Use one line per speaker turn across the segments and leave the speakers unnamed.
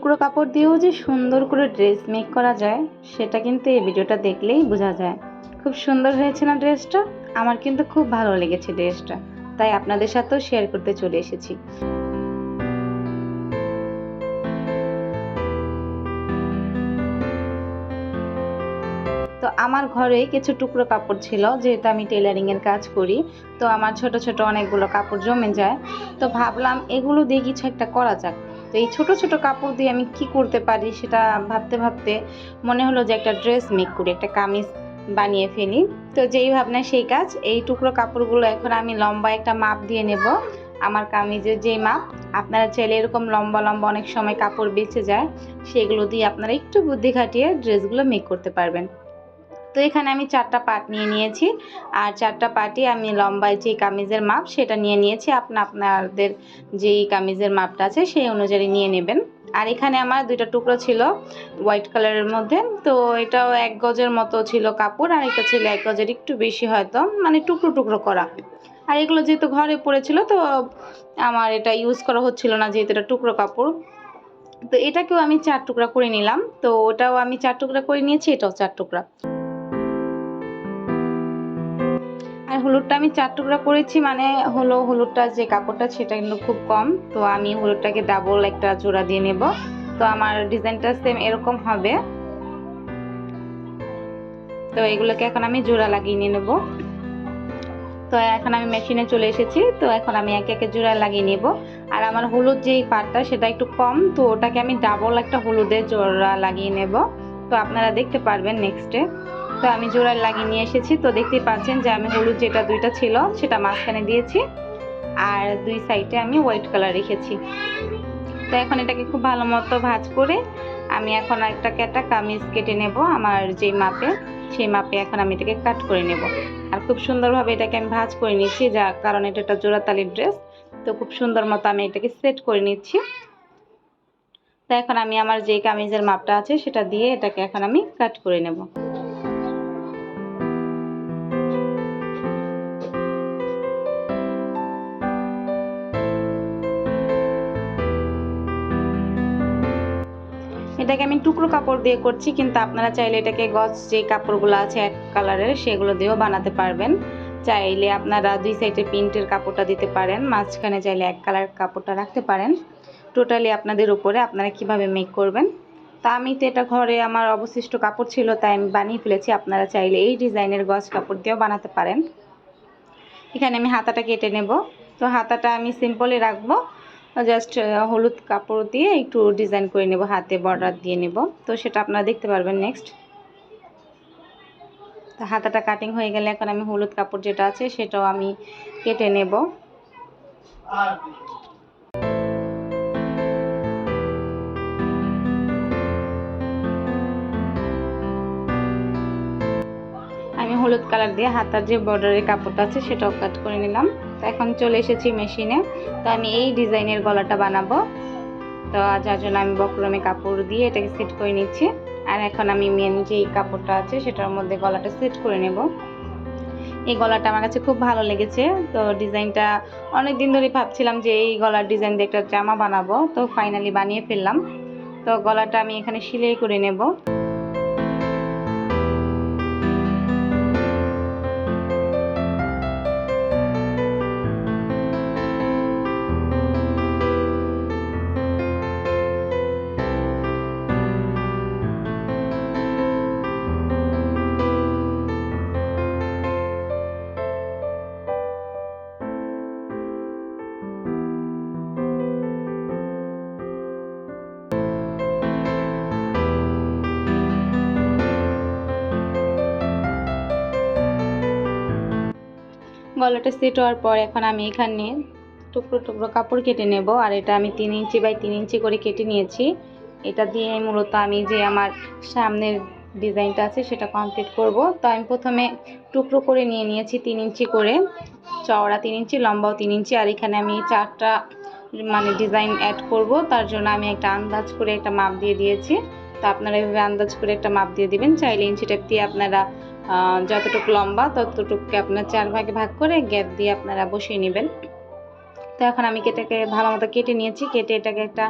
টুকরো কাপড় দিয়েও যে সুন্দর করে ড্রেস মেক করা যায় সেটা কিন্তু এই ভিডিওটা দেখলেই বোঝা যায়। খুব সুন্দর হয়েছে না ড্রেসটা? আমার কিন্তু খুব ভালো লেগেছে ড্রেসটা, তাই আপনাদের সাথেও শেয়ার করতে চলে এসেছি। তো আমার ঘরে কিছু টুকরো কাপড় ছিল, যেহেতু আমি টেলারিং এর কাজ করি, তো আমার ছোট ছোট অনেকগুলো কাপড় জমে যায়। তো ভাবলাম এগুলো দিয়ে কিছু একটা করা যাক। তো এই ছোট ছোট কাপড় দিয়ে আমি কি করতে পারি সেটা ভাবতে ভাবতে মনে হলো যে একটা ড্রেস মেক করি, একটা কামিজ বানিয়ে ফেলি। তো যেই ভাবনা সেই কাজ। এই টুকরো কাপড়গুলো এখন আমি লম্বা একটা মাপ দিয়ে নেব, আমার কামিজের যেই মাপ। আপনারা চাইলে এরকম লম্বা লম্বা অনেক সময় কাপড় বেঁচে যায়, সেগুলো দিয়ে আপনারা একটু বুদ্ধি খাটিয়ে ড্রেসগুলো মেক করতে পারবেন। তো এখানে আমি 4টা পার্ট নিয়ে নিয়েছি, আর 4টা পার্টই আমি লম্বায় যে কামিজের মাপ সেটা নিয়ে নিয়েছি। আপনাদের যেই কামিজের মাপটা আছে সেই অনুযায়ী নিয়ে নেবেন। আর এখানে আমার 2টা টুকরো ছিল হোয়াইট কালারের মধ্যে, তো এটাও 1 গজের মতো ছিল কাপড়, আর এটা ছিল 1 গজের একটু বেশি, হয়তো মানে টুকরো টুকরো করা। আর এগুলো যেহেতু ঘরে পড়েছিল, তো আমার এটা ইউজ করা হচ্ছিল না, যেহেতু এটা টুকরো কাপড়। তো এটাকেও আমি 4 টুকরা করে নিলাম। তো ওটাও আমি 4 টুকরা করে নিয়েছি, এটাও 4 টুকরা। আর হলুদটা আমি 4 টুকরা করেছি, মানে হলুদটা যে কাপড়টা সেটা কিন্তু খুব কম, তো আমি হলুদটাকে ডাবল একটা জোড়া দিয়ে নেব। তো আমার ডিজাইনটা সেম এরকম হবে। তো এগুলোকে এখন আমি জোড়া লাগিয়ে নিয়ে নেব। তো এখন আমি মেশিনে চলে এসেছি, তো এখন আমি একে একে জোড়া লাগিয়ে নেব। আর আমার হলুদ যেই পাটটা সেটা একটু কম, তো ওটাকে আমি ডাবল একটা হলুদের জোড়া লাগিয়ে নেব। তো আপনারা দেখতে পারবেন নেক্সটে। তো আমি জোড়া লাগিয়ে নিয়ে এসেছি। তো দেখতেই পাচ্ছেন যে আমি হলুদ যেটা 2টা ছিল সেটা মাঝখানে দিয়েছি, আর 2 সাইডে আমি হোয়াইট কালার রেখেছি। তো এখন এটাকে খুব ভালো মতো ভাঁজ করে আমি এখন একটা কামিজ কেটে নেব আমার যেই মাপে, সেই মাপে এখন আমি এটাকে কাট করে নেব। আর খুব সুন্দরভাবে এটাকে আমি ভাঁজ করে নিচ্ছি, যা কারণ এটা একটা জোড়াতালির ড্রেস, তো খুব সুন্দর মতো আমি এটাকে সেট করে নিচ্ছি। তো এখন আমি আমার যে কামিজের মাপটা আছে সেটা দিয়ে এটাকে এখন আমি কাট করে নেব। এটাকে আমি টুকরো কাপড় দিয়ে করছি, কিন্তু আপনারা চাইলে এটাকে গজ যে কাপড়গুলো আছে এক কালারের সেগুলো দিয়েও বানাতে পারবেন। চাইলে আপনারা 2 সাইডে প্রিন্টের কাপড়টা দিতে পারেন, মাঝখানে চাইলে এক কালার কাপড়টা রাখতে পারেন। টোটালি আপনাদের উপরে, আপনারা কিভাবে মেক করবেন। তা আমি তো এটা ঘরে আমার অবশিষ্ট কাপড় ছিল, তাই আমি বানিয়ে ফেলেছি। আপনারা চাইলে এই ডিজাইনের গজ কাপড় দিয়েও বানাতে পারেন। এখানে আমি হাতাটা কেটে নেব। তো হাতাটা আমি সিম্পলই রাখবো, জাস্ট হলুদ কাপড় দিয়ে একটু ডিজাইন করে নেব, হাতে বর্ডার দিয়ে নেব। তো সেটা আপনারা দেখতে পারবেন নেক্সট। তো হাতাটা কাটিং হয়ে গেলে এখন আমি হলুদ কাপড় যেটা আছে সেটাও আমি কেটে নেব। আমি হলুদ কালার দিয়ে হাতার যে বর্ডারের কাপড়টা আছে সেটাও কাট করে নিলাম। তো এখন চলে এসেছি মেশিনে। তো আমি এই ডিজাইনের গলাটা বানাবো, তো যার জন্য আমি বক্রমে কাপড় দিয়ে এটাকে সেট করে নিচ্ছি। আর এখন আমি মেন যে কাপড়টা আছে সেটার মধ্যে গলাটা সেট করে নেব। এই গলাটা আমার কাছে খুব ভালো লেগেছে। তো ডিজাইনটা অনেক দিন ধরে ভাবছিলাম যে এই গলার ডিজাইন দিয়ে একটা জামা বানাবো, তো ফাইনালি বানিয়ে ফেললাম। তো গলাটা আমি এখানে সেলাই করে নেব। গলাটা সেট হওয়ার পর এখন আমি এখানে টুকরো টুকরো কাপড় কেটে নেব। আর এটা আমি 3 ইঞ্চি বাই 3 ইঞ্চি করে কেটে নিয়েছি। এটা দিয়ে মূলত আমি যে আমার সামনের ডিজাইনটা আছে সেটা কমপ্লিট করব। তো আমি প্রথমে টুকরো করে নিয়ে নিয়েছি 3 ইঞ্চি করে, চওড়া 3 ইঞ্চি, লম্বাও 3 ইঞ্চি। আর এখানে আমি 4টা মানে ডিজাইন অ্যাড করব, তার জন্য আমি একটা আন্দাজ করে একটা মাপ দিয়ে দিয়েছি। তো আপনারা এভাবে আন্দাজ করে একটা মাপ দিয়ে দিবেন। চাইলে ইঞ্চি টেপ দিয়ে আপনারা যতটুকু লম্বা ততটুকুকে আপনার 4 ভাগে ভাগ করে গ্যাপ দিয়ে আপনারা বসিয়ে নেবেন। তো এখন আমি এটাকে ভালো মতো কেটে নিয়েছি, কেটে এটাকে একটা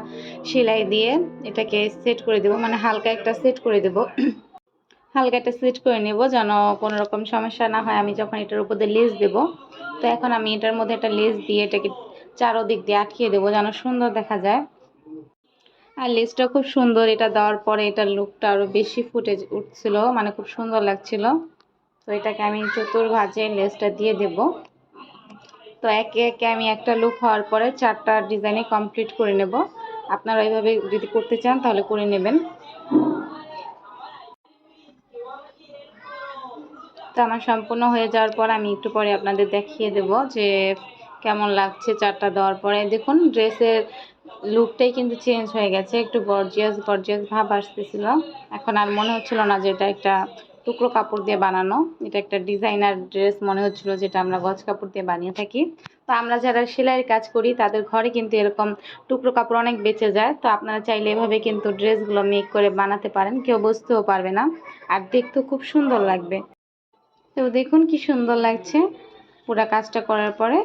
সেলাই দিয়ে এটাকে সেট করে দেবো, মানে হালকা একটা সেট করে দেবো। হালকা একটা সেট করে নেব যেন কোনো রকম সমস্যা না হয় আমি যখন এটার উপর দিয়ে লেস দেবো। তো এখন আমি এটার মধ্যে একটা লেস দিয়ে এটাকে চারোদিক দিয়ে আটকিয়ে দেবো যেন সুন্দর দেখা যায়। আর লেসটা খুব সুন্দর, এটা দেওয়ার পরে এটার লুকটা আরও বেশি ফুটে উঠছিল, মানে খুব সুন্দর লাগছিল। তো এটাকে আমি চতুর্ভাঁজে লেসটা দিয়ে দেব। তো একে একে আমি একটা লুক হওয়ার পরে 4টা ডিজাইনে কমপ্লিট করে নেব। আপনারা এইভাবে যদি করতে চান তাহলে করে নেবেন। তো আমার সম্পূর্ণ হয়ে যাওয়ার পর আমি একটু পরে আপনাদের দেখিয়ে দেব যে কেমন লাগছে 4টা দেওয়ার পরে। দেখুন ড্রেসের লুকটাই কিন্তু চেঞ্জ হয়ে গেছে, একটু গর্জিয়াস গর্জিয়াস ভাব আসতেছিল। এখন আর মনে হচ্ছিল না যে এটা একটা টুকরো কাপড় দিয়ে বানানো, এটা একটা ডিজাইনার ড্রেস মনে হচ্ছিল, যেটা আমরা গজ কাপড় দিয়ে বানিয়ে থাকি। তো আমরা যারা সেলাইয়ের কাজ করি তাদের ঘরে কিন্তু এরকম টুকরো কাপড় অনেক বেঁচে যায়। তো আপনারা চাইলে এভাবে কিন্তু ড্রেসগুলো মেক করে বানাতে পারেন, কেউ বুঝতেও পারবে না, আর দেখতেও খুব সুন্দর লাগবে। তো দেখুন কি সুন্দর লাগছে পুরো কাজটা করার পরে।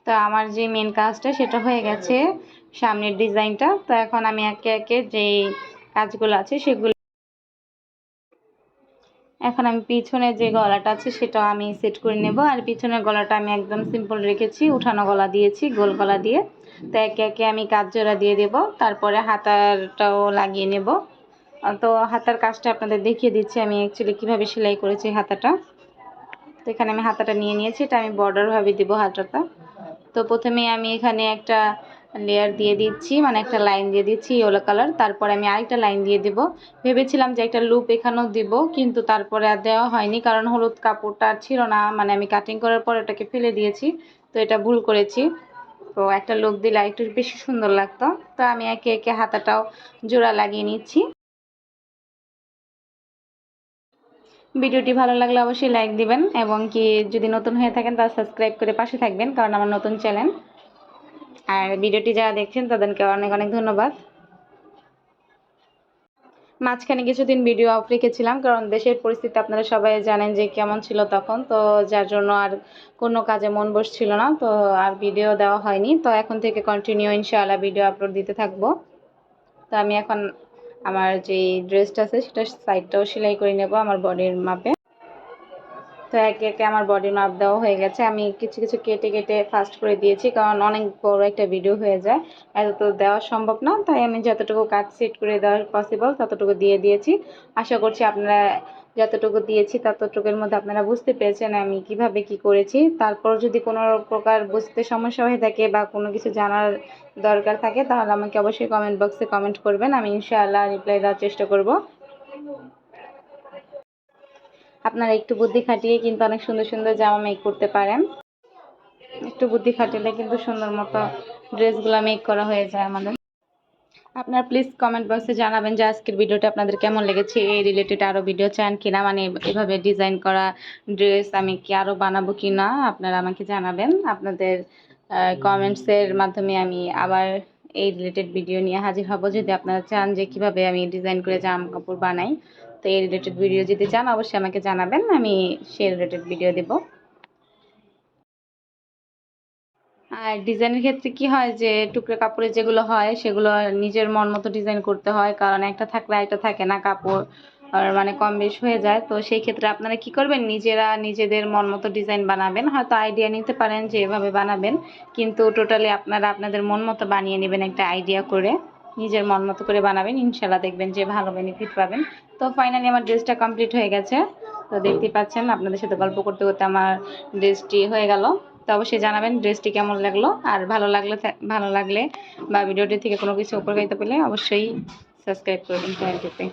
তো আমার যে মেন কাজটা সেটা হয়ে গেছে, সামনের ডিজাইনটা। তো এখন আমি একে একে যে কাজগুলো আছে সেগুলো, এখন আমি পিছনে যে গলাটা আছে সেটা আমি সেট করে নেব। আর পিছনের গলাটা আমি একদম সিম্পল রেখেছি, উঠানো গলা দিয়েছি গোল গলা দিয়ে। তো একে একে আমি কাজ জোড়া দিয়ে দেব, তারপরে হাতারটাও লাগিয়ে নেব। তো হাতার কাজটা আপনাদের দেখিয়ে দিচ্ছি আমি অ্যাকচুয়ালি কীভাবে সেলাই করেছি হাতাটা। তো এখানে আমি হাতাটা নিয়ে নিয়েছি, এটা আমি বর্ডার ভাবে দেব হাতাটা। তো প্রথমে আমি এখানে একটা লেয়ার দিয়ে দিচ্ছি, মানে একটা লাইন দিয়ে দিচ্ছি ইয়েলো কালার, তারপরে আমি আরেকটা লাইন দিয়ে দেব। ভেবেছিলাম যে একটা লুপ এখানেও দিব, কিন্তু তারপরে আর দেওয়া হয়নি, কারণ হলুদ কাপড়টা ছিল না, মানে আমি কাটিং করার পর এটাকে ফেলে দিয়েছি। তো এটা ভুল করেছি। তো একটা লুপ দিলে একটু বেশি সুন্দর লাগতো। তো আমি একে একে হাতাটাও জোড়া লাগিয়ে নিচ্ছি। ভিডিওটি ভালো লাগলে অবশ্যই লাইক দিবেন, এবং কি যদি নতুন হয়ে থাকেন তাহলে সাবস্ক্রাইব করে পাশে থাকবেন, কারণ আমার নতুন চ্যানেল। আর ভিডিওটি যারা দেখছেন তাদেরকে অনেক অনেক ধন্যবাদ। মাঝখানে কিছুদিন ভিডিও অফ রেখেছিলাম, কারণ দেশের পরিস্থিতি আপনারা সবাই জানেন যে কেমন ছিল তখন, তো যার জন্য আর কোনো কাজে মন বসছিল না, তো আর ভিডিও দেওয়া হয়নি। তো এখন থেকে কন্টিনিউ ইনশাআল্লাহ ভিডিও আপলোড দিতে থাকবো। তো আমি এখন আমার যে ড্রেসটা আছে সেটা সাইডটাও সেলাই করে নেব আমার বডির মাপে। তো একে একে আমার বডির মাপ দেওয়া হয়ে গেছে, আমি কিছু কিছু কেটে কেটে ফাস্ট করে দিয়েছি, কারণ অনেক বড় একটা ভিডিও হয়ে যায়, এত তো দেওয়া সম্ভব না। তাই আমি যতটুকু কাট সেট করে দেওয়া পসিবল ততটুকু দিয়ে দিয়েছি। আশা করছি আপনারা যতটুকু দিয়েছি ততটুকুর মধ্যে আপনারা বুঝতে পেরেছেন আমি কিভাবে কি করেছি। তারপর যদি কোনো প্রকার বুঝতে সমস্যা হয়ে থাকে বা কোনো কিছু জানার দরকার থাকে তাহলে আমাকে অবশ্যই কমেন্ট বক্সে কমেন্ট করবেন, আমি ইনশাআল্লাহ রিপ্লাই দেওয়ার চেষ্টা করব। আপনারা একটু বুদ্ধি খাটিয়ে কিন্তু অনেক সুন্দর সুন্দর জামা মেক করতে পারেন। একটু বুদ্ধি খাটালে কিন্তু সুন্দর মতো ড্রেসগুলো মেক করা হয়ে যায় আমাদের। আপনারা প্লিজ কমেন্ট বক্সে জানাবেন যে আজকের ভিডিওটা আপনাদের কেমন লেগেছে, এই রিলেটেড আরও ভিডিও চান কিনা, মানে এভাবে ডিজাইন করা ড্রেস আমি কি আরও বানাবো কি না, আপনারা আমাকে জানাবেন। আপনাদের কমেন্টসের মাধ্যমে আমি আবার এই রিলেটেড ভিডিও নিয়ে হাজির হব, যদি আপনারা চান যে কিভাবে আমি ডিজাইন করে জামা কাপড় বানাই। তো এই রিলেটেড ভিডিও যদি চান অবশ্যই আমাকে জানাবেন, আমি সেই রিলেটেড ভিডিও দেব। আর ডিজাইনের ক্ষেত্রে কি হয় যে টুকরো কাপড়ে যেগুলো হয় সেগুলো নিজের মন মতো ডিজাইন করতে হয়, কারণ একটা থাকলে একটা থাকে না, কাপড় আর মানে কম বেশ হয়ে যায়। তো সেই ক্ষেত্রে আপনারা কি করবেন, নিজেরা নিজেদের মন মতো ডিজাইন বানাবেন। হয়তো আইডিয়া নিতে পারেন যে এভাবে বানাবেন, কিন্তু টোটালি আপনারা আপনাদের মন মতো বানিয়ে নেবেন, একটা আইডিয়া করে নিজের মন মতো করে বানাবেন, ইনশাল্লাহ দেখবেন যে ভালো বেনিফিট পাবেন। তো ফাইনালি আমার ড্রেসটা কমপ্লিট হয়ে গেছে। তো দেখতেই পাচ্ছেন, আপনাদের সাথে গল্প করতে করতে আমার ড্রেসটি হয়ে গেল। তো অবশ্যই জানাবেন ড্রেসটি কেমন লাগলো, আর ভালো লাগলে বা ভিডিওটি থেকে কোনো কিছু উপকারিতা পেলে অবশ্যই সাবস্ক্রাইব করবেন চ্যানেলটিতে।